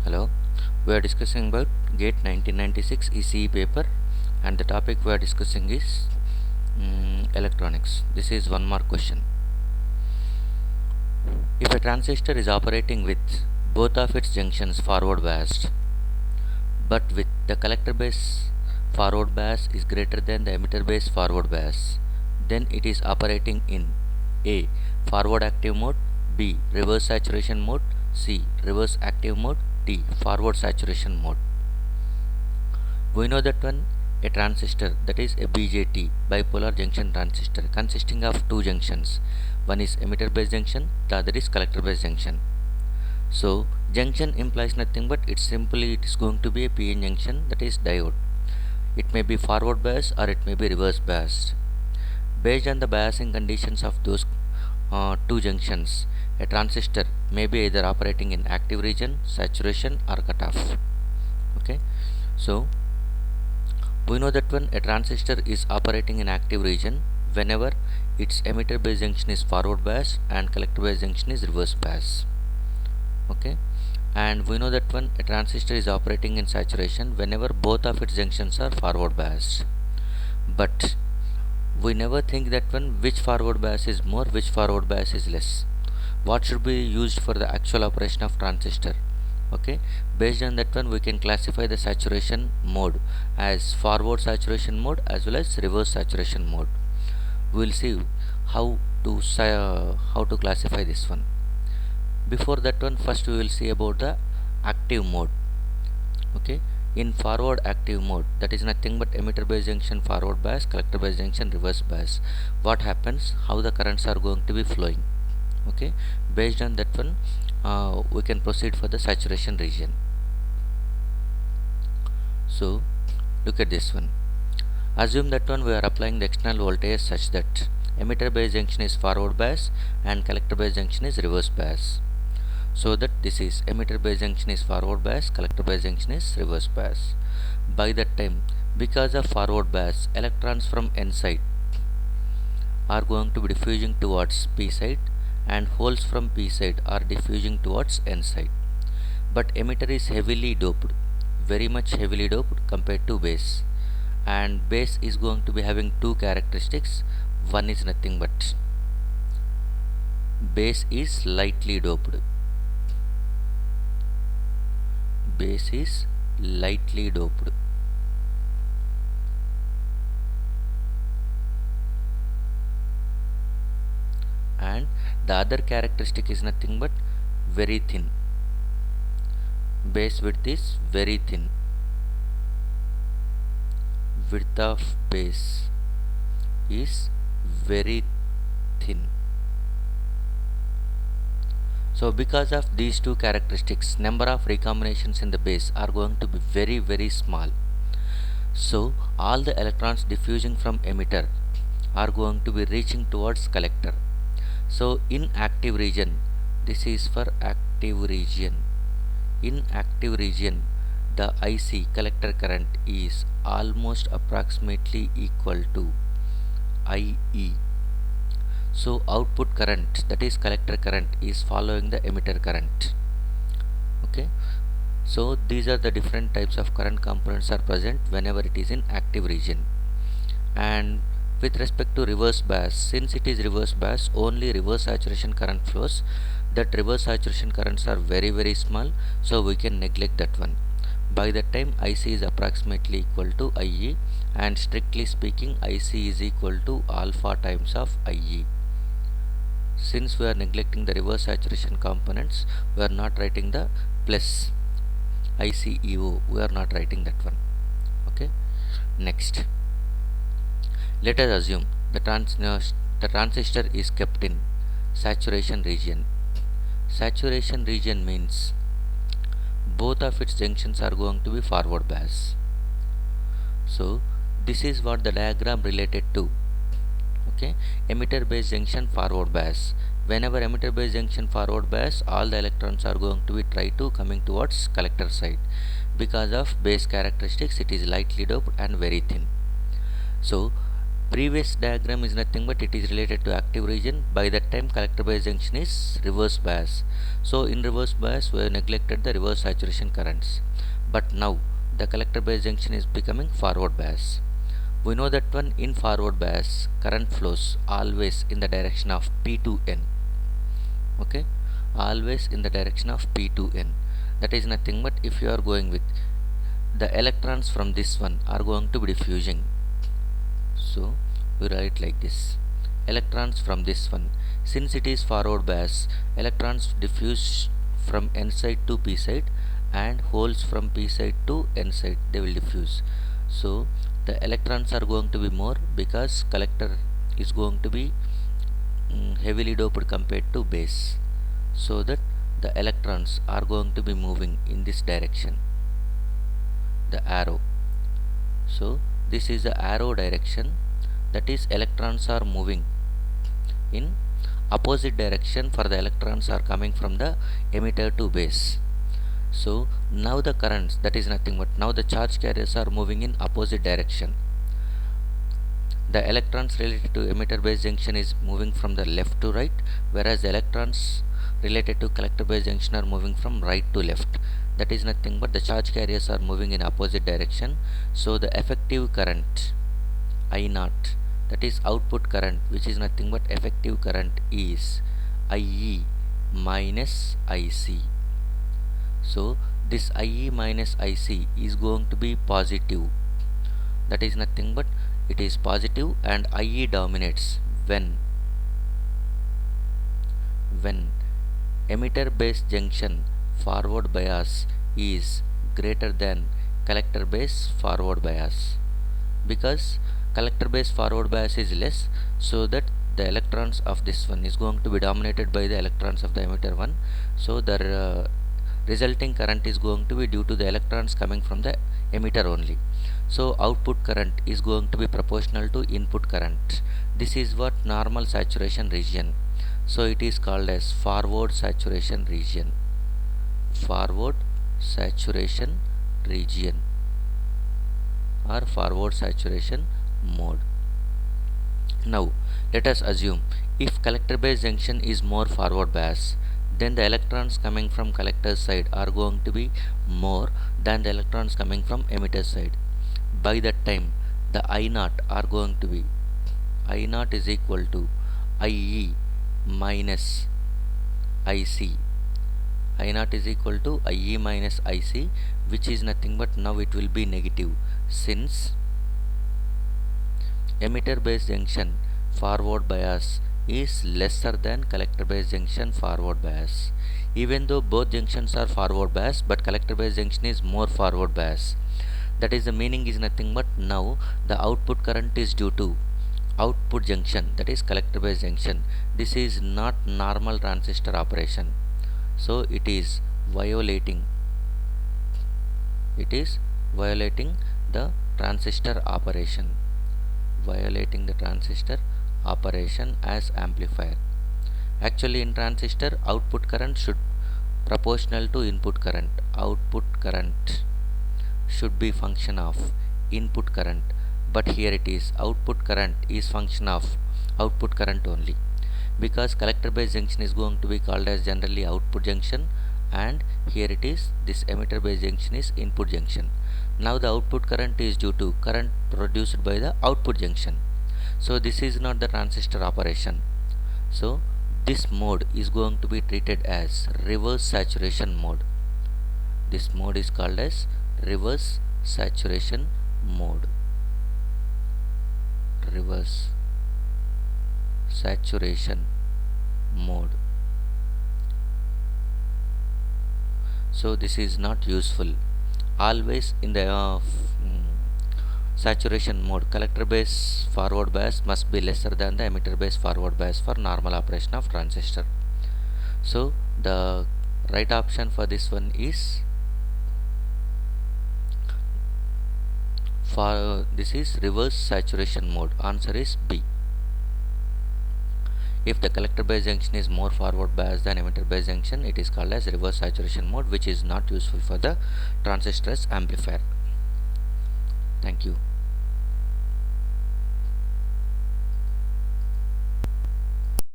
Hello, we are discussing about GATE 1996 ECE paper, and the topic we are discussing is electronics. This is one more question. If a transistor is operating with both of its junctions forward biased, but with the collector base forward bias is greater than the emitter base forward bias, then it is operating in A. Forward active mode, B. Reverse saturation mode, C. Reverse active mode, D. Forward saturation mode. We know that a transistor, that is a BJT, bipolar junction transistor, consisting of two junctions. One is emitter base junction, the other is collector base junction. So junction implies nothing but it is going to be a PN junction, that is diode. It may be forward biased or it may be reverse biased. Based on the biasing conditions of those two junctions, a transistor may be either operating in active region, saturation, or cutoff. Okay, so we know that a transistor is operating in active region whenever its emitter base junction is forward bias and collector base junction is reverse bias. Okay, and we know that a transistor is operating in saturation whenever both of its junctions are forward biased. But we never think that which forward bias is more, which forward bias is less. What should be used for the actual operation of transistor? Okay, based on that we can classify the saturation mode as forward saturation mode as well as reverse saturation mode. We will see how to classify this one. Before that first we will see about the active mode. Okay, in forward active mode, that is nothing but emitter base junction forward bias, collector base junction reverse bias. What happens, how the currents are going to be flowing. Okay, based on that we can proceed for the saturation region. So look at this one. Assume that we are applying the external voltage such that emitter base junction is forward bias and collector base junction is reverse bias. So that this is emitter base junction is forward bias, collector base junction is reverse bias. By that time, because of forward bias, electrons from N side are going to be diffusing towards P side and holes from P side are diffusing towards N side. But emitter is heavily doped, very much heavily doped compared to base, and base is going to be having two characteristics. One is nothing but base is lightly doped. Base is lightly doped. And the other characteristic is nothing but very thin. Base width is very thin. Width of base is very thin. So because of these two characteristics, number of recombinations in the base are going to be very small. So all the electrons diffusing from emitter are going to be reaching towards collector. So in active region, this is for active region. In active region, the IC collector current is almost approximately equal to IE. So output current, that is collector current, is following the emitter current. Okay, so these are the different types of current components are present whenever it is in active region. And with respect to reverse bias, since it is reverse bias, only reverse saturation current flows. That reverse saturation currents are very small, so we can neglect that one. By that time IC is approximately equal to IE, and strictly speaking IC is equal to alpha times of IE. Since we are neglecting the reverse saturation components, we are not writing the plus ICEO, we are not writing that one. Okay, next, let us assume the transistor is kept in saturation region. Saturation region means both of its junctions are going to be forward bias. So this is what the diagram related to. Okay, emitter base junction forward bias. Whenever emitter base junction forward bias, all the electrons are going to be try to coming towards collector side. Because of base characteristics, it is lightly doped and very thin. So Previous diagram is nothing but it is related to active region. By that time collector bias junction is reverse bias. So in reverse bias we have neglected the reverse saturation currents. But now the collector bias junction is becoming forward bias. We know that one in forward bias current flows always in the direction of P to N. Okay, always in the direction of P to N. That is nothing but if you are going with the electrons from this one are going to be diffusing. So we write like this: electrons from this one, since it is forward bias, electrons diffuse from N side to P side and holes from P side to N side, they will diffuse. So the electrons are going to be more because collector is going to be heavily doped compared to base, so that the electrons are going to be moving in this direction, the arrow. So this is the arrow direction, that is electrons are moving in opposite direction for the electrons are coming from the emitter to base. So now the currents, that is nothing but now the charge carriers are moving in opposite direction. The electrons related to emitter base junction is moving from the left to right, whereas the electrons related to collector base junction are moving from right to left. That is nothing but the charge carriers are moving in opposite direction. So the effective current I naught, that is output current, which is nothing but effective current, is IE minus IC. So this IE minus IC is going to be positive. That is nothing but it is positive, and IE dominates when emitter base junction forward bias is greater than collector base forward bias, because collector base forward bias is less, so that the electrons of this one is going to be dominated by the electrons of the emitter one. So the resulting current is going to be due to the electrons coming from the emitter only. So output current is going to be proportional to input current. This is what normal saturation region. So it is called as forward saturation region. Forward saturation region or forward saturation mode. Now let us assume if collector base junction is more forward bias, then the electrons coming from collector side are going to be more than the electrons coming from emitter side. By that time the I naught are going to be I naught is equal to IE minus IC. I naught is equal to IE minus IC, which is nothing but now it will be negative, since emitter base junction forward bias is lesser than collector base junction forward bias. Even though both junctions are forward bias, but collector base junction is more forward bias. That is the meaning is nothing but now the output current is due to output junction, that is collector base junction. This is not normal transistor operation, so it is violating the transistor operation, as amplifier. Actually in transistor output current should proportional to input current. Output current should be function of input current, but here it is output current is function of output current only, because collector base junction is going to be called as generally output junction, and here it is this emitter base junction is input junction. Now the output current is due to current produced by the output junction. So this is not the transistor operation. So this mode is going to be treated as reverse saturation mode. This mode is called as reverse saturation mode. Reverse saturation mode. So this is not useful. Always in the saturation mode, collector base forward bias must be lesser than the emitter base forward bias for normal operation of transistor. So the right option for this one is this is reverse saturation mode. Answer is B. If the collector base junction is more forward bias than emitter base junction, it is called as reverse saturation mode, which is not useful for the transistor amplifier. Thank you.